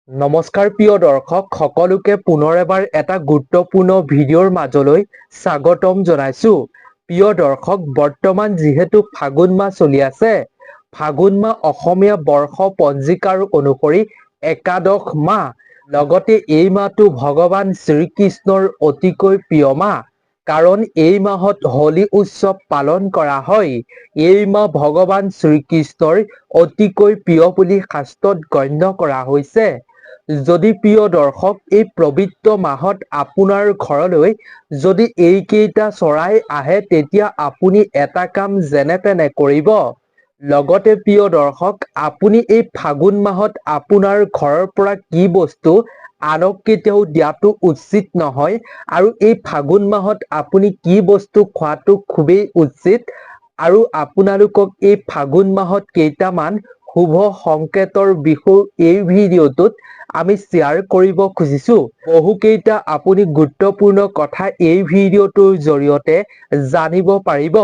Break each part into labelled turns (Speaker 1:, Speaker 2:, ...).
Speaker 1: নমস্কাৰ প্ৰিয় দৰ্শক সকলোকে পুনৰ এবাৰ এটা গুৰুত্বপূৰ্ণ ভিডিঅ'ৰ মাজলৈ স্বাগতম জনাইছো। প্ৰিয় দৰ্শক বৰ্তমান যিহেতু ফাগুন মাহ চলি আছে, ফাগুন মাহ অসমীয়া বৰ্ষ পঞ্জিকাৰ অনুসৰি একাদশ মাহ। লগতে এই মাহটো ভগৱান শ্ৰীকৃষ্ণৰ অতিকৈ প্ৰিয় মাহ। কাৰণ এই মাহত হোলী উৎসৱ পালন কৰা হয়। এই মাহ ভগৱান শ্ৰীকৃষ্ণৰ অতিকৈ প্ৰিয় বুলি শাস্ত্ৰত গণ্য কৰা হৈছে। যদি প্ৰিয় দৰ্শক এই পবিত্ৰ মাহত আপোনাৰ ঘৰলৈ যদি এইকেইটা চৰাই আহে, তেতিয়া আপুনি এটা কাম যেনে তেনে কৰিব। লগতে প্ৰিয় দৰ্শক আপুনি এই ফাগুন মাহত আপোনাৰ ঘৰৰ পৰা কি বস্তু আনক কেতিয়াও দিয়াটো উচিত নহয়। আৰু এই ফাগুন মাহত আপুনি কি বস্তু খোৱাটো খুবেই উচিত। আৰু আপোনালোকক এই ফাগুন মাহত কেইটামান শুভ সংকেতৰ বিষয়ে এই ভিডিঅ'টোত আমি শ্বেয়াৰ কৰিব খুজিছো। বহুকেইটা আপুনি গুৰুত্বপূৰ্ণ কথা এই ভিডিঅ'টোৰ জৰিয়তে জানিব পাৰিব।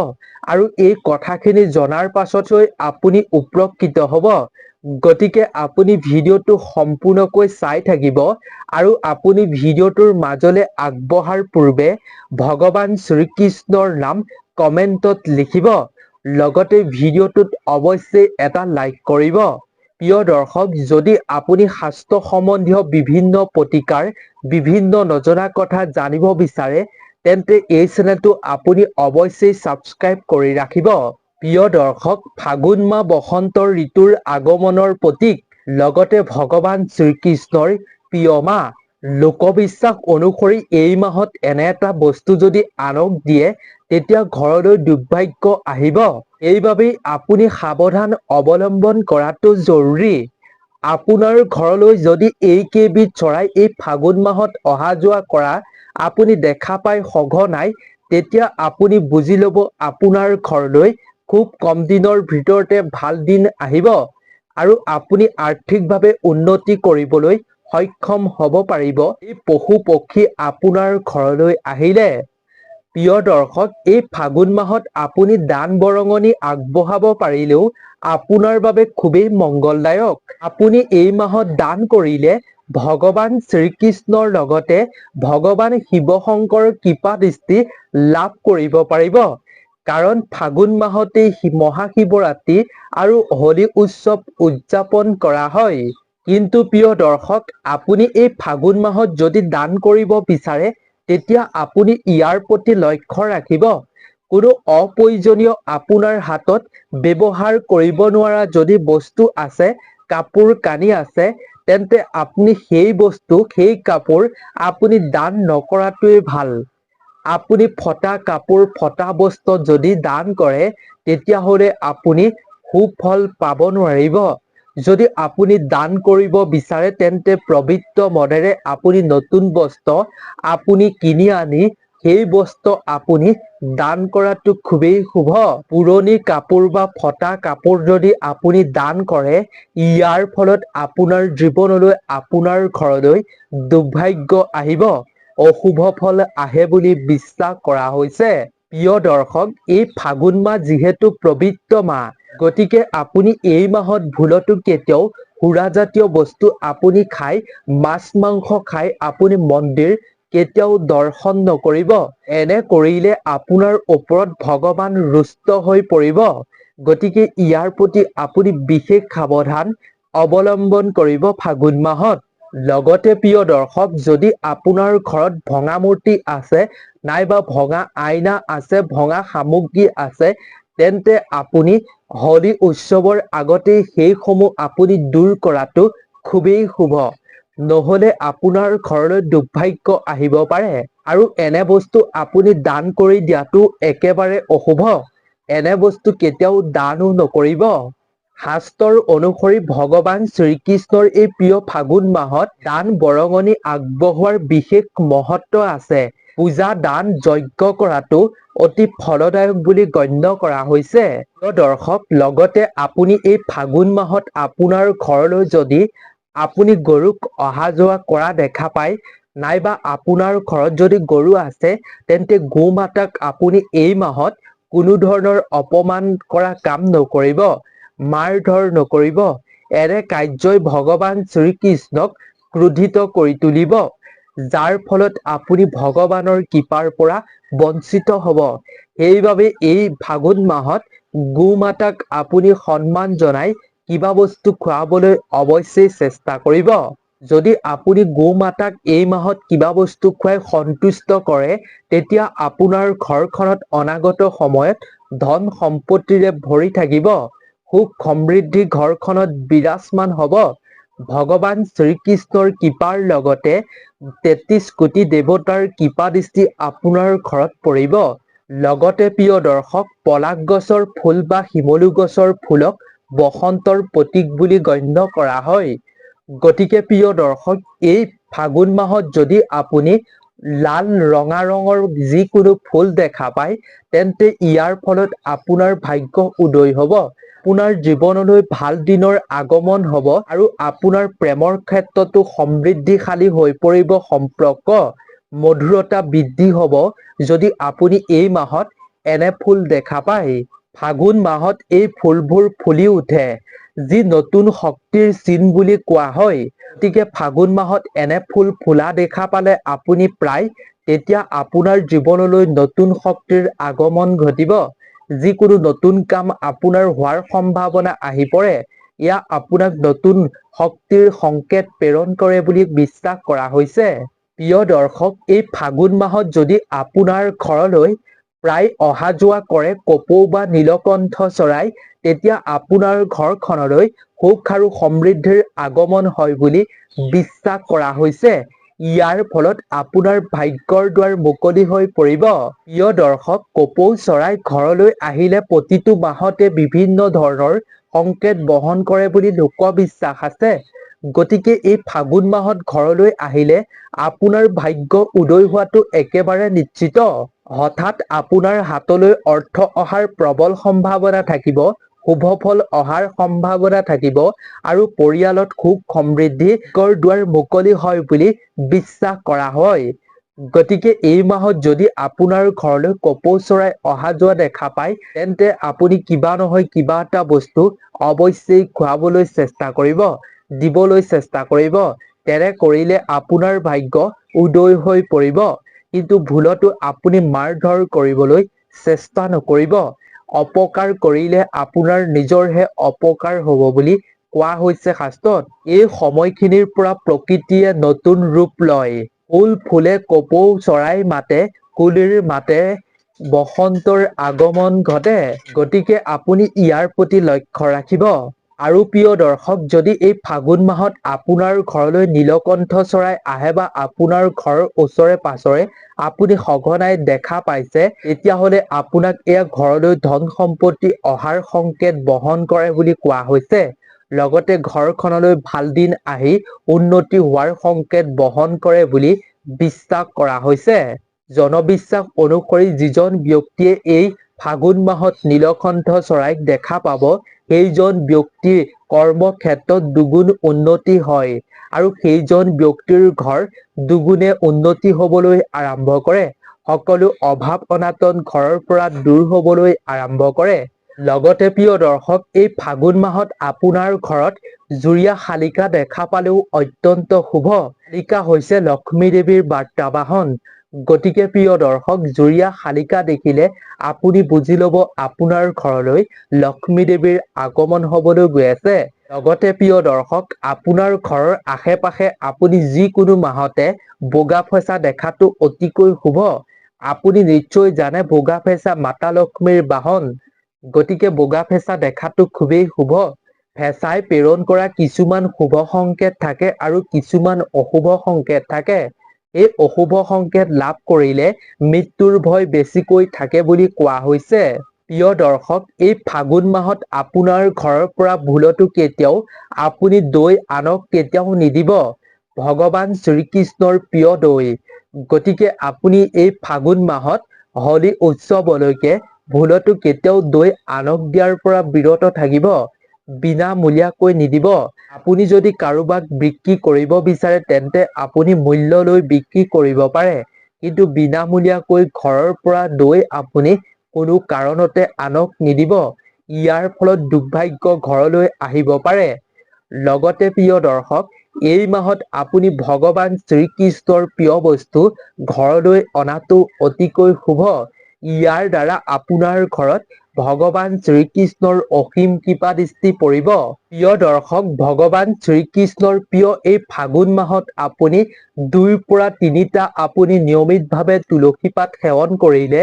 Speaker 1: আৰু এই কথাখিনি জনাৰ পাছতকৈ আপুনি উপকৃত হ'ব। গতিকে আপুনি ভিডিঅ'টো সম্পূৰ্ণকৈ চাই থাকিব। আৰু আপুনি ভিডিঅ'টোৰ মাজলৈ আগবঢ়াৰ পূৰ্বে ভগৱান শ্ৰীকৃষ্ণৰ নাম কমেণ্টত লিখিব। লগতে ভিডিঅ'টোত অৱশ্যেই এটা লাইক কৰিব। প্ৰিয় দৰ্শক, যদি আপুনি শাস্ত্ৰ সম্বন্ধীয় বিভিন্ন প্ৰতিকাৰ, বিভিন্ন নজনা কথা জানিব বিচাৰে, তেন্তে এই চেনেলটো আপুনি অৱশ্যেই ছাবস্ক্ৰাইব কৰি ৰাখিব। প্ৰিয় দৰ্শক, ফাগুন মাহ বসন্ত ঋতুৰ আগমনৰ প্ৰতীক। লগতে ভগৱান শ্ৰীকৃষ্ণৰ প্ৰিয় মাহ। লোকবিশ্বাস অনুসৰি এই মাহত এনে এটা বস্তু যদি আনক দিয়ে, তেতিয়া ঘৰলৈ দুৰ্ভাগ্য আহিব। এইবাবেই আপুনি সাৱধান অৱলম্বন কৰাটো জৰুৰী। আপোনাৰ ঘৰলৈ যদি এইকেইবিধ চৰাই এই ফাগুন মাহত অহা যোৱা কৰা আপুনি দেখা পাই সঘনাই, তেতিয়া আপুনি বুজি ল'ব আপোনাৰ ঘৰলৈ খুব কম দিনৰ ভিতৰতে ভাল দিন আহিব। আৰু আপুনি আৰ্থিকভাৱে উন্নতি কৰিবলৈ সক্ষম হ'ব পাৰিব এই পশু পক্ষী আপোনাৰ ঘৰলৈ আহিলে। প্ৰিয় দৰ্শক, এই ফাগুন মাহত আপুনি দান বৰঙণি আগবঢ়াব পাৰিলেও আপোনাৰ বাবে খুবেই মংগলদায়ক। আপুনি এই মাহত দান কৰিলে ভগৱান শ্ৰীকৃষ্ণৰ লগতে ভগৱান শিৱ শংকৰৰ কৃপা দৃষ্টি লাভ কৰিব পাৰিব। কাৰণ ফাগুন মাহতেই মহাশিৱৰাত্ৰি আৰু হোলী উৎসৱ উদযাপন কৰা হয়। কিন্তু প্ৰিয় দৰ্শক, আপুনি এই ফাগুন মাহত যদি দান কৰিব বিচাৰে, তেতিয়া আপুনি ইয়াৰ প্ৰতি লক্ষ্য ৰাখিব। কোনো অপ্ৰয়োজনীয় আপোনাৰ হাতত ব্যৱহাৰ কৰিব নোৱাৰা যদি বস্তু আছে, কাপোৰ কানি আছে, তেন্তে আপুনি সেই বস্তু, সেই কাপোৰ আপুনি দান নকৰাটোৱেই ভাল। আপুনি ফটা কাপোৰ, ফটা বস্ত্ৰ যদি দান কৰে, তেতিয়াহ'লে আপুনি সুফল পাব নোৱাৰিব। যদি আপুনি দান কৰিব বিচাৰে, তেন্তে পবিত্ৰ মনেৰে আপুনি নতুন বস্ত্ৰ আপুনি কিনি আনি সেই বস্ত্ৰ আপুনি দান কৰাটো খুবেই শুভ। পুৰণি কাপোৰ বা ফটা কাপোৰ যদি আপুনি দান কৰে, ইয়াৰ ফলত আপোনাৰ জীৱনলৈ, আপোনাৰ ঘৰলৈ দুৰ্ভাগ্য আহিব। অশুভ ফল আহে বুলি বিশ্বাস কৰা হৈছে। প্ৰিয় দৰ্শক, এই ফাগুন মাহ যিহেতু পবিত্ৰ মাহ, গতিকে আপুনি এই মাহত ভুলতো কেতিয়াও সুৰাজাতীয় বস্তু আপুনি খাই, মাছ মাংস খাই আপুনি মন্দিৰ কেতিয়াও দৰ্শন নকৰিব। এনে কৰিলে আপোনাৰ ওপৰত ভগৱান ৰুষ্ট হৈ পৰিব। গতিকে ইয়াৰ প্ৰতি আপুনি বিশেষ সাৱধান অৱলম্বন কৰিব ফাগুন মাহত। লগতে প্ৰিয় দৰ্শক, যদি আপোনাৰ ঘৰত ভঙা মূৰ্তি আছে, নাইবা ভঙা আইনা আছে, ভঙা সামগ্ৰী আছে, তেন্তে আপুনি হোলী উৎসৱৰ আগতেই সেইসমূহ আপুনি দূৰ কৰাটো খুবেই শুভ। নহ'লে আপোনাৰ ঘৰলৈ দুৰ্ভাগ্য আহিব পাৰে। আৰু এনে বস্তু আপুনি দান কৰি দিয়াটো একেবাৰে অশুভ। এনে বস্তু কেতিয়াও দানো নকৰিব। শাস্ত্ৰৰ অনুসৰি ভগৱান শ্ৰীকৃষ্ণৰ এই প্ৰিয় ফাগুন মাহত দান বৰঙণি আগবঢ়োৱাৰ বিশেষ মহত্ব আছে। পূজা, দান, যজ্ঞ কৰাটো অতি ফলদায়ক বুলি গণ্য কৰা হৈছে। প্ৰিয় দৰ্শক, লগতে আপুনি এই ফাগুন মাহত আপোনাৰ ঘৰলৈ যদি আপুনি গৰুক অহা যোৱা কৰা দেখা পায়, নাইবা আপোনাৰ ঘৰত যদি গৰু আছে, তেন্তে গো মাতাক আপুনি এই মাহত কোনো ধৰণৰ অপমান কৰা কাম নকৰিব, মাৰ ধৰ নকৰিব। এনে কাৰ্যই ভগৱান শ্ৰীকৃষ্ণক ক্ৰোধিত কৰি তুলিব, যাৰ ফলত আপুনি ভগৱানৰ কৃপাৰ পৰা বঞ্চিত হ'ব। সেইবাবে এই ফাগুন মাহত গো মাতাক আপুনি সন্মান জনাই কিবা বস্তু খুৱাবলৈ অৱশ্যেই চেষ্টা কৰিব। যদি আপুনি গো মাতাক এই মাহত কিবা বস্তু খুৱাই সন্তুষ্ট কৰে, তেতিয়া আপোনাৰ ঘৰখনত অনাগত সময়ত ধন সম্পত্তিৰে ভৰি থাকিব, সুখ সমৃদ্ধি ঘৰখনত বিৰাজমান হ'ব। ভগৱান শ্ৰীকৃষ্ণৰ কৃপাৰ লগতে ৩৩ কোটি দেৱতাৰ কৃপা দৃষ্টি আপোনাৰ ঘৰত পৰিব। লগতে প্ৰিয় দৰ্শক, পলাশ গছৰ ফুল বা শিমলু গছৰ ফুলক বসন্তৰ প্ৰতীক বুলি গণ্য কৰা হয়। গতিকে প্ৰিয় দৰ্শক, এই ফাগুন মাহত যদি আপুনি লাল ৰঙা ৰঙৰ যিকোনো ফুল দেখা পায়, তেন্তে ইয়াৰ ফলত আপোনাৰ ভাগ্য উদয় হ'ব, আপোনাৰ জীৱনলৈ ভাল দিনৰ আগমন হ'ব আৰু আপোনাৰ প্ৰেমৰ ক্ষেত্ৰতো সমৃদ্ধিশালী হৈ পৰিব, সম্পৰ্ক মধুৰতা বৃদ্ধি হ'ব যদি আপুনি এই মাহত এনে ফুল দেখা পায়। ফাগুন মাহত এই ফুলবোৰ ফুলি উঠে, যি নতুন শক্তিৰ চিন বুলি কোৱা হয়। গতিকে ফাগুন মাহত এনে ফুল ফুলা দেখা পালে আপুনি প্ৰায় তেতিয়া আপোনাৰ জীৱনলৈ নতুন শক্তিৰ আগমন ঘটিব। যিকোনো নতুন কাম আপোনাৰ হোৱাৰ সম্ভাৱনা আহি পৰে। এয়া আপোনাক নতুন শক্তিৰ সংকেত প্ৰেৰণ কৰে বুলি বিশ্বাস কৰা হৈছে। প্ৰিয় দৰ্শক, এই ফাগুন মাহত যদি আপোনাৰ ঘৰলৈ প্ৰায় অহা যোৱা কৰে কপৌ বা নীলকণ্ঠ চৰাই, তেতিয়া আপোনাৰ ঘৰখনলৈ সুখ আৰু সমৃদ্ধিৰ আগমন হয় বুলি বিশ্বাস কৰা হৈছে। ইয়াৰ ফলত আপোনাৰ ভাগ্যৰ দুৱাৰ মুকলি হৈ পৰিব। প্ৰিয় দৰ্শক, কপৌ চৰাই ঘৰলৈ আহিলে প্ৰতিটো মাহতে বিভিন্ন ধৰণৰ সংকেত বহন কৰে বুলি লোকবিশ্বাস আছে। গতিকে এই ফাগুন মাহত ঘৰলৈ আহিলে আপোনাৰ ভাগ্য উদয় হোৱাটো একেবাৰে নিশ্চিত। হঠাৎ আপোনাৰ হাতলৈ অৰ্থ অহাৰ প্ৰবল সম্ভাৱনা থাকিব, শুভ ফল অহাৰ সম্ভাৱনা থাকিব আৰু পৰিয়ালত সুখ সমৃদ্ধিৰ দুৱাৰ মুকলি হয় বুলি বিশ্বাস কৰা হয়। গতিকে এই মাহত যদি আপোনাৰ ঘৰলৈ কপৌ চৰাই অহা যোৱা দেখা পায়, তেন্তে আপুনি কিবা নহয় কিবা এটা বস্তু অৱশ্যেই খুৱাবলৈ চেষ্টা কৰিব, দিবলৈ চেষ্টা কৰিব। তেনে কৰিলে আপোনাৰ ভাগ্য উদয় হৈ পৰিব। কিন্তু ভুলতো আপুনি মাৰ ধৰ কৰিবলৈ চেষ্টা নকৰিব। অপকাৰ কৰিলে আপোনাৰ নিজৰহে অপকাৰ হ'ব বুলি কোৱা হৈছে শাস্ত্ৰত। এই সময়খিনিৰ পৰা প্ৰকৃতিয়ে নতুন ৰূপ লয়। ফুল ফুলে, কপৌ চৰাই মাতে, কুলিৰ মাতে, বসন্তৰ আগমন ঘটে। গতিকে আপুনি ইয়াৰ প্ৰতি লক্ষ্য ৰাখিব। আৰু প্ৰিয় দৰ্শক, যদি এই ফাগুন মাহত আপোনাৰ ঘৰলৈ নীলকণ্ঠ চৰাই আহে বা আপোনাৰ ঘৰৰ ওচৰে পাছৰে আপুনি সঘনাই দেখা পাইছে, তেতিয়াহ'লে আপোনাক এয়া ঘৰলৈ ধন সম্পত্তি অহাৰ সংকেত বহন কৰে বুলি কোৱা হৈছে। লগতে ঘৰখনলৈ ভাল দিন আহি উন্নতি হোৱাৰ সংকেত বহন কৰে বুলি বিশ্বাস কৰা হৈছে। জনবিশ্বাস অনুসৰি যিজন ব্যক্তিয়ে এই ফাগুন মাহত নীলকণ্ঠ চৰাইক দেখা পাব, সেইজন ব্যক্তিৰ কৰ্মক্ষেত্ৰত দুগুণ উন্নতি হয় আৰু সেইজন ব্যক্তিৰ ঘৰ দুগুণে উন্নতি হ'বলৈ আৰম্ভ কৰে। সকলো অভাৱ অনাটন ঘৰৰ পৰা দূৰ হ'বলৈ আৰম্ভ কৰে। লগতে প্ৰিয় দৰ্শক, এই ফাগুন মাহত আপোনাৰ ঘৰত জুৰীয়া শালিকা দেখা পালেও অত্যন্ত শুভ। শালিকা হৈছে লক্ষ্মী দেৱীৰ বাৰ্তাবাহন। গতিকে প্ৰিয় দৰ্শক, জুৰীয়া শালিকা দেখিলে আপুনি বুজি ল'ব আপোনাৰ ঘৰলৈ লক্ষ্মী দেৱীৰ আগমন হ'বলৈ গৈ আছে। লগতে প্ৰিয় দৰ্শক, আপোনাৰ ঘৰৰ আশে পাশে আপুনি যিকোনো মাহতে বগা ফেঁচা দেখাটো অতিকৈ শুভ। আপুনি নিশ্চয় জানে বগা ফেঁচা মাতা লক্ষ্মীৰ বাহন। গতিকে বগা ফেঁচা দেখাটো খুবেই শুভ। ফেঁচাই প্ৰেৰণ কৰা কিছুমান শুভ সংকেত থাকে আৰু কিছুমান অশুভ সংকেত থাকে। এই অশুভ সংকেত লাভ কৰিলে মৃত্যুৰ ভয় বেছিকৈ থাকে বুলি কোৱা হৈছে। প্ৰিয় দৰ্শক, এই ফাগুন মাহত আপোনাৰ ঘৰৰ পৰা ভুলতো কেতিয়াও আপুনি দৈ আনক কেতিয়াও নিদিব। ভগৱান শ্ৰীকৃষ্ণৰ প্ৰিয় দৈ। গতিকে আপুনি এই ফাগুন মাহত হোলী উৎসৱলৈকে ভুলতো কেতিয়াও দৈ আনক দিয়াৰ পৰা বিৰত থাকিব। বিনামূলীয়াকৈ নিদিব। আপুনি যদি কাৰোবাক বিক্ৰী কৰিব বিচাৰে, তেন্তে আপুনি মূল্য লৈ বিক্ৰী কৰিব পাৰে, কিন্তু বিনামূলীয়াকৈ ঘৰৰ পৰা দৈ আপুনি কোনো কাৰণতে আনক নিদিব। ইয়াৰ ফলত দুৰ্ভাগ্য ঘৰলৈ আহিব পাৰে। লগতে প্ৰিয় দৰ্শক, এই মাহত আপুনি ভগৱান শ্ৰীকৃষ্ণৰ প্ৰিয় বস্তু ঘৰলৈ অনাটো অতিকৈ শুভ। ইয়াৰ দ্বাৰা আপোনাৰ ঘৰত ভগৱান শ্ৰীকৃষ্ণৰ অসীম কৃপা দৃষ্টি পৰিব। প্ৰিয় দৰ্শক, ভগৱান শ্ৰীকৃষ্ণৰ প্ৰিয় এই ফাগুন মাহত আপুনি 2ৰ পৰা 3টা আপুনি নিয়মিতভাৱে তুলসী পাত সেৱন কৰিলে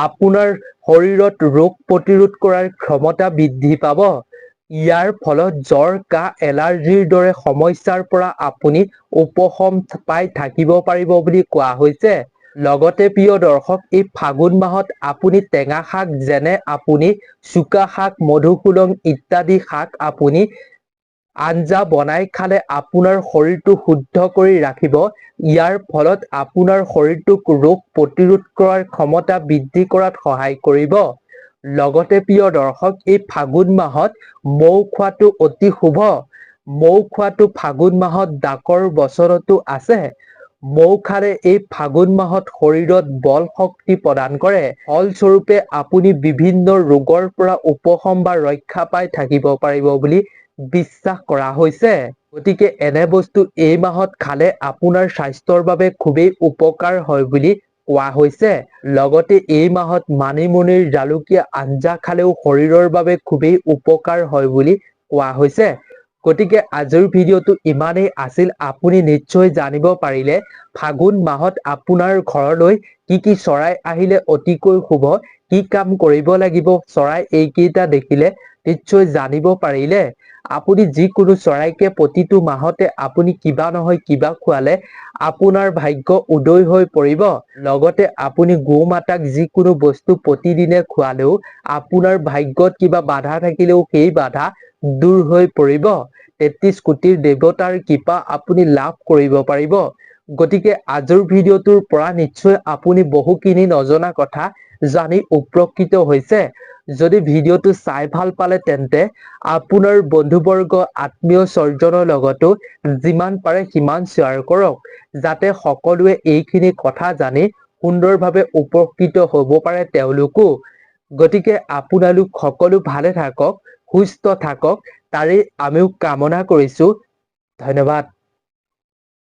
Speaker 1: আপোনাৰ শৰীৰত ৰোগ প্ৰতিৰোধ কৰাৰ ক্ষমতা বৃদ্ধি পাব। ইয়াৰ ফলত জ্বৰ, কাহ, এলাৰ্জিৰ দৰে সমস্যাৰ পৰা আপুনি উপশম পাই থাকিব পাৰিব বুলি কোৱা হৈছে। লগতে প্ৰিয় দৰ্শক, এই ফাগুন মাহত আপুনি টেঙা শাক যেনে আপুনি চুকা শাক, মধুসোলং ইত্যাদি শাক আপুনি আঞ্জা বনাই খালে আপোনাৰ শৰীৰটো শুদ্ধ কৰি ৰাখিব। ইয়াৰ ফলত আপোনাৰ শৰীৰটোক ৰোগ প্ৰতিৰোধ কৰাৰ ক্ষমতা বৃদ্ধি কৰাত সহায় কৰিব। লগতে প্ৰিয় দৰ্শক, এই ফাগুন মাহত মৌ খোৱাটো অতি শুভ। মৌ খোৱাটো ফাগুন মাহত ডাকৰ বচনতো আছে। মৌ খালে এই ফাগুন মাহত শৰীৰত বল শক্তি প্ৰদান কৰে। ফলস্বৰূপে আপুনি বিভিন্ন ৰোগৰ পৰা উপশম বা ৰক্ষা পাই থাকিব পাৰিব বুলি বিশ্বাস কৰা হৈছে। গতিকে এনে বস্তু এই মাহত খালে আপোনাৰ স্বাস্থ্যৰ বাবে খুবেই উপকাৰ হয় বুলি কোৱা হৈছে। লগতে এই মাহত মানিমুনিৰ জালুকীয়া আঞ্জা খালেও শৰীৰৰ বাবে খুবেই উপকাৰ হয় বুলি কোৱা হৈছে। গতিকে আজিৰ ভিডিঅ'টো ইমানেই আছিল। আপুনি নিশ্চয় জানিব পাৰিলে ফাগুন মাহত আপোনাৰ ঘৰলৈ কি কি চৰাই আহিলে অতিকৈ শুভ, কি কাম কৰিব লাগিব চৰাই এইকেইটা দেখিলে নিশ্চয় জানিব পাৰিলে। আপুনি যিকোনো চৰাইকে প্ৰতিটো মাহতে আপুনি কিবা নহয় কিবা খোৱালে আপোনাৰ ভাগ্য উদয় হৈ পৰিব। লগতে আপুনি গো মাতাক যিকোনো বস্তু প্ৰতিদিনে খোৱালেও আপোনাৰ ভাগ্যত কিবা বাধা থাকিলেও সেই বাধা দূৰ হৈ পৰিব। 33 কোটিৰ দেৱতাৰ কৃপা আপুনি লাভ কৰিব পাৰিব। গতিকে আজিৰ ভিডিঅ'টোৰ পৰা নিশ্চয় আপুনি বহুখিনি নজনা কথা জানি উপকৃত হৈছে। যদি ভিডিঅ'টো চাই ভাল পালে তেন্তে আপোনাৰ বন্ধুবৰ্গ, আত্মীয় স্বজনৰ লগতো যিমান পাৰে সিমান শ্বেয়াৰ কৰক, যাতে সকলোৱে এইখিনি কথা জানি সুন্দৰভাৱে উপকৃত হ'ব পাৰে তেওঁলোকো। গতিকে আপোনালোক সকলো ভালে থাকক, সুস্থ থাকক, তাৰেই আমিও কামনা কৰিছো। ধন্যবাদ।